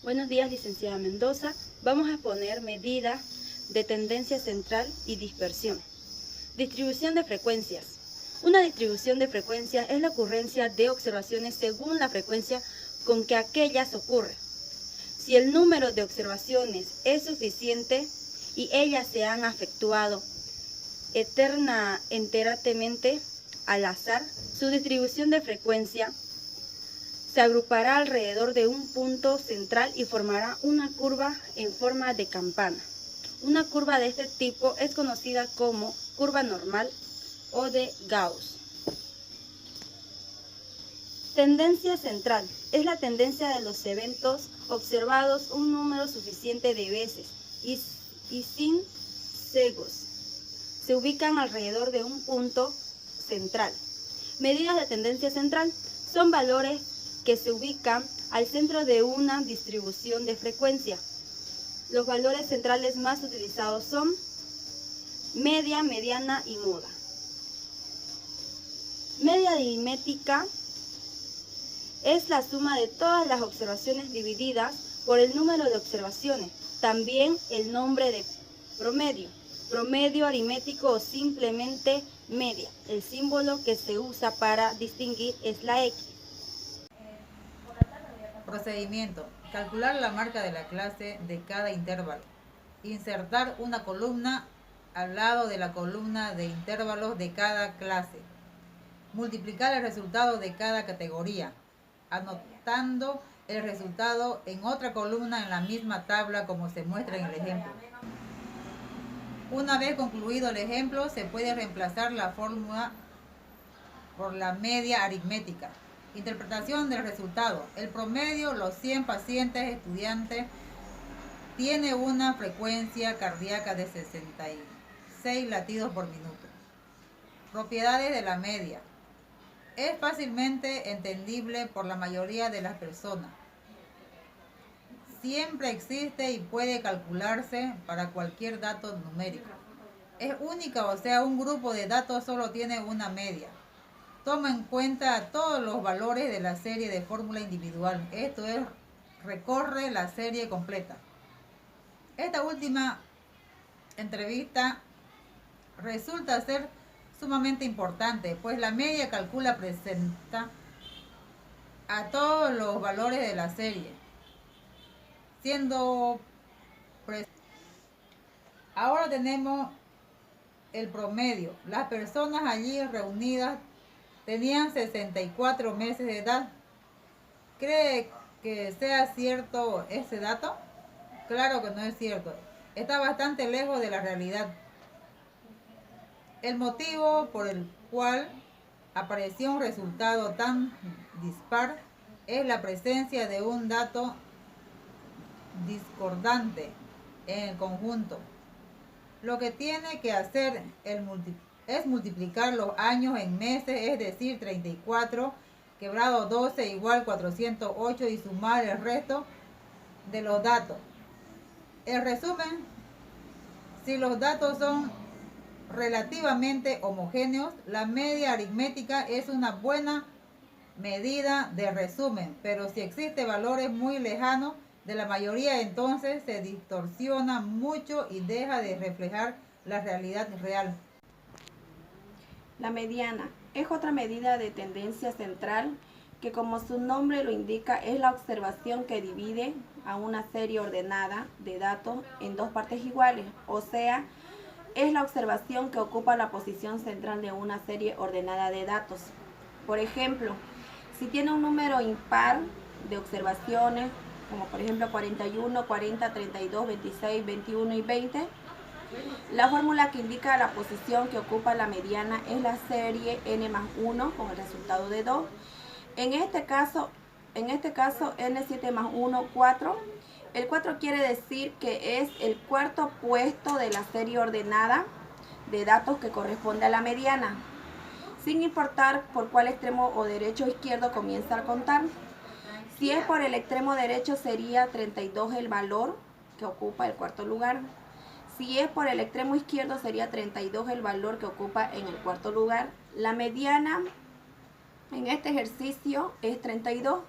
Buenos días, licenciada Mendoza. Vamos a exponer medidas de tendencia central y dispersión. Distribución de frecuencias. Una distribución de frecuencias es la ocurrencia de observaciones según la frecuencia con que aquellas ocurren. Si el número de observaciones es suficiente y ellas se han efectuado enterantemente al azar, su distribución de frecuencia se agrupará alrededor de un punto central y formará una curva en forma de campana. Una curva de este tipo es conocida como curva normal o de Gauss. Tendencia central es la tendencia de los eventos observados un número suficiente de veces y sin sesgos. Se ubican alrededor de un punto central. Medidas de tendencia central son valores que se ubican al centro de una distribución de frecuencia. Los valores centrales más utilizados son media, mediana y muda. Media aritmética es la suma de todas las observaciones divididas por el número de observaciones. También el nombre de promedio. Promedio aritmético o simplemente media. El símbolo que se usa para distinguir es la X. Procedimiento. Calcular la marca de la clase de cada intervalo. Insertar una columna al lado de la columna de intervalos de cada clase. Multiplicar el resultado de cada categoría, anotando el resultado en otra columna en la misma tabla como se muestra en el ejemplo. Una vez concluido el ejemplo, se puede reemplazar la fórmula por la media aritmética. Interpretación del resultado. El promedio, los 100 pacientes estudiantes, tiene una frecuencia cardíaca de 66 latidos por minuto. Propiedades de la media. Es fácilmente entendible por la mayoría de las personas. Siempre existe y puede calcularse para cualquier dato numérico. Es única, o sea, un grupo de datos solo tiene una media. Toma en cuenta todos los valores de la serie de fórmula individual. Esto es, recorre la serie completa. Esta última entrevista resulta ser sumamente importante, pues la media presenta a todos los valores de la serie, siendo ahora tenemos el promedio. Las personas allí reunidas tenían 64 meses de edad. ¿Cree que sea cierto ese dato? Claro que no es cierto. Está bastante lejos de la realidad. El motivo por el cual apareció un resultado tan dispar es la presencia de un dato discordante en el conjunto. Lo que tiene que hacer es multiplicar los años en meses, es decir, 34 quebrado 12 igual 408 y sumar el resto de los datos. El resumen, si los datos son relativamente homogéneos, la media aritmética es una buena medida de resumen, pero si existen valores muy lejanos de la mayoría, entonces se distorsiona mucho y deja de reflejar la realidad real. La mediana es otra medida de tendencia central que, como su nombre lo indica, es la observación que divide a una serie ordenada de datos en dos partes iguales, o sea, es la observación que ocupa la posición central de una serie ordenada de datos. Por ejemplo, si tiene un número impar de observaciones, como por ejemplo 41, 40, 32, 26, 21 y 20, la fórmula que indica la posición que ocupa la mediana es la serie n más 1 con el resultado de 2. En este caso n7 más 1, 4. El 4 quiere decir que es el cuarto puesto de la serie ordenada de datos que corresponde a la mediana, sin importar por cuál extremo o derecho o izquierdo comienza a contar. Si es por el extremo derecho sería 32 el valor que ocupa el cuarto lugar. Si es por el extremo izquierdo sería 32 el valor que ocupa en el cuarto lugar. La mediana en este ejercicio es 32.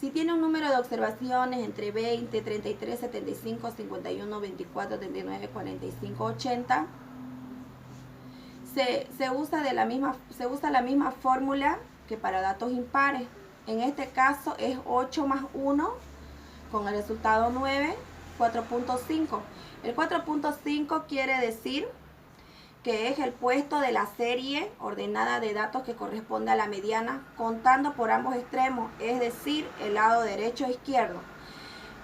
Si tiene un número de observaciones entre 20, 33, 75, 51, 24, 39, 45, 80, se usa la misma fórmula que para datos impares. En este caso es 8 más 1 con el resultado 9, 4.5. El 4.5 quiere decir que es el puesto de la serie ordenada de datos que corresponde a la mediana, contando por ambos extremos, es decir, el lado derecho e izquierdo.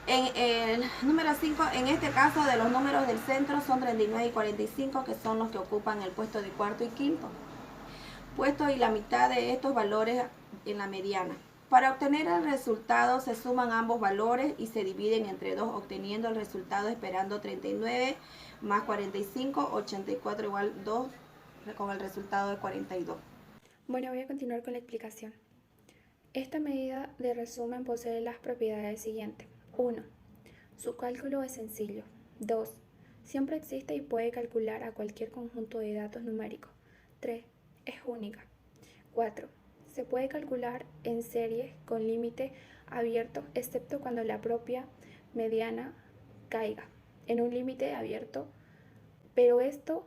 En el número 5, en este caso de los números del centro son 39 y 45, que son los que ocupan el puesto de cuarto y quinto puesto, y la mitad de estos valores en la mediana. Para obtener el resultado se suman ambos valores y se dividen entre 2, obteniendo el resultado esperando 39 más 45, 84 igual 2, con el resultado de 42. Bueno, voy a continuar con la explicación. Esta medida de resumen posee las propiedades siguientes. 1. Su cálculo es sencillo. 2. Siempre existe y puede calcular a cualquier conjunto de datos numéricos. 3. Es única. 4. Se puede calcular en series con límite abierto, excepto cuando la propia mediana caiga en un límite abierto, pero esto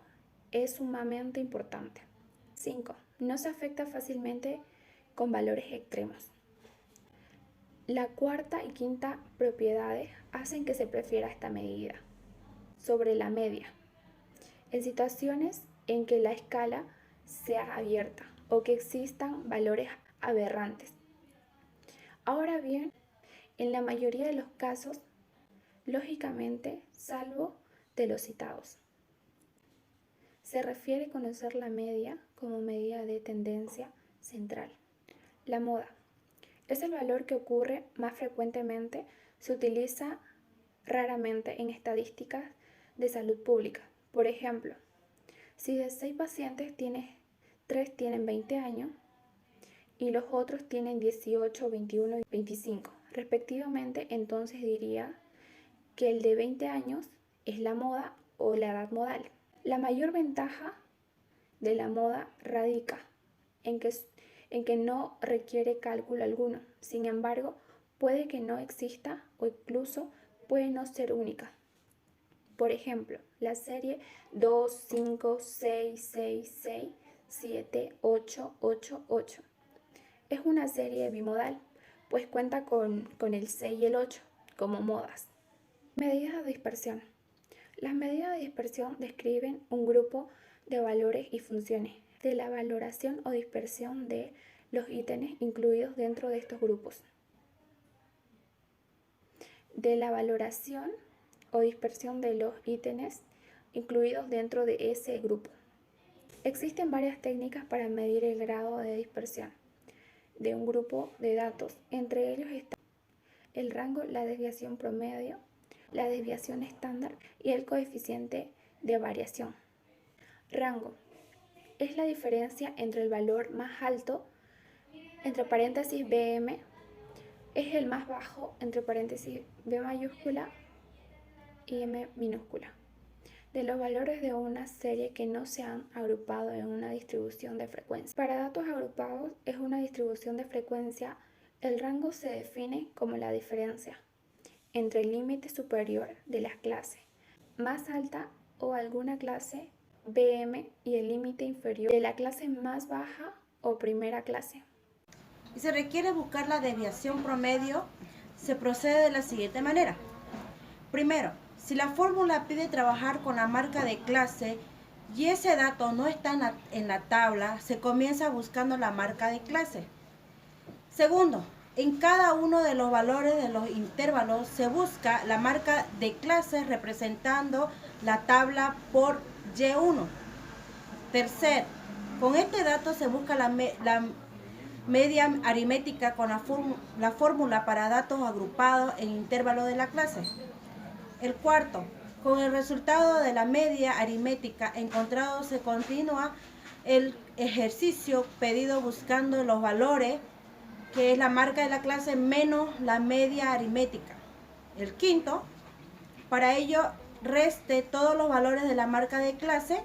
es sumamente importante. 5. No se afecta fácilmente con valores extremos. La cuarta y quinta propiedades hacen que se prefiera esta medida sobre la media en situaciones en que la escala sea abierta o que existan valores aberrantes. Ahora bien, en la mayoría de los casos, lógicamente, salvo de los citados, se refiere a conocer la media como medida de tendencia central. La moda es el valor que ocurre más frecuentemente, se utiliza raramente en estadísticas de salud pública. Por ejemplo, si de 6 pacientes 3 tienen 20 años y los otros tienen 18, 21 y 25 respectivamente, entonces diría que el de 20 años es la moda o la edad modal. La mayor ventaja de la moda radica en que no requiere cálculo alguno. Sin embargo, puede que no exista o incluso puede no ser única. Por ejemplo, la serie 2, 5, 6, 6, 6, 7, 8, 8, 8 es una serie bimodal, pues cuenta con el 6 y el 8 como modas. Medidas de dispersión. Las medidas de dispersión describen un grupo de valores y funciones de la valoración o dispersión de los ítems incluidos dentro de estos grupos. De la valoración o dispersión de los ítems incluidos dentro de ese grupo. Existen varias técnicas para medir el grado de dispersión de un grupo de datos. Entre ellos están el rango, la desviación promedio, la desviación estándar y el coeficiente de variación. Rango es la diferencia entre el valor más alto, entre paréntesis BM, es el más bajo, entre paréntesis B mayúscula y M minúscula, de los valores de una serie que no se han agrupado en una distribución de frecuencia. Para datos agrupados es una distribución de frecuencia. El rango se define como la diferencia entre el límite superior de la clase más alta o alguna clase BM y el límite inferior de la clase más baja o primera clase. Y se requiere buscar la desviación promedio. Se procede de la siguiente manera. Primero, si la fórmula pide trabajar con la marca de clase y ese dato no está en la tabla, se comienza buscando la marca de clase. Segundo, en cada uno de los valores de los intervalos se busca la marca de clase representando la tabla por Y1. Tercer, con este dato se busca la media aritmética con la fórmula para datos agrupados en intervalos de la clase. El cuarto, con el resultado de la media aritmética encontrado se continúa el ejercicio pedido buscando los valores, que es la marca de la clase menos la media aritmética. El quinto, para ello reste todos los valores de la marca de clase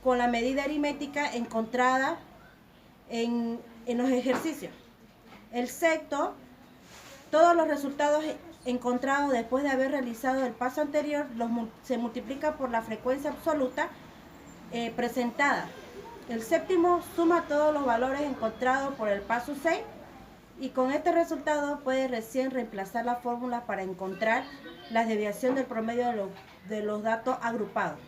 con la medida aritmética encontrada en los ejercicios. El sexto, Todos los resultados encontrados después de haber realizado el paso anterior se multiplican por la frecuencia absoluta presentada. El séptimo suma todos los valores encontrados por el paso 6 y con este resultado puede recién reemplazar la fórmula para encontrar la desviación del promedio de los datos agrupados.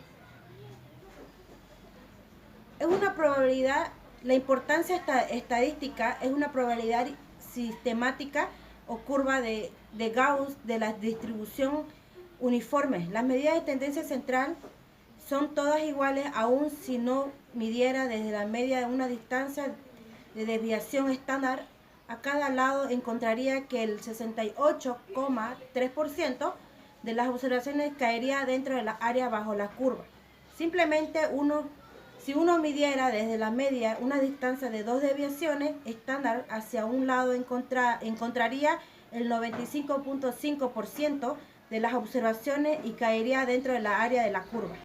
Es una probabilidad, la importancia estadística es una probabilidad sistemática o curva de Gauss de la distribución uniforme. Las medidas de tendencia central son todas iguales, aun si no midiera desde la media de una distancia de desviación estándar. A cada lado encontraría que el 68,3% de las observaciones caería dentro de la área bajo la curva. Simplemente si uno midiera desde la media una distancia de 2 desviaciones estándar hacia un lado, encontraría el 95,5% de las observaciones y caería dentro de la área de la curva.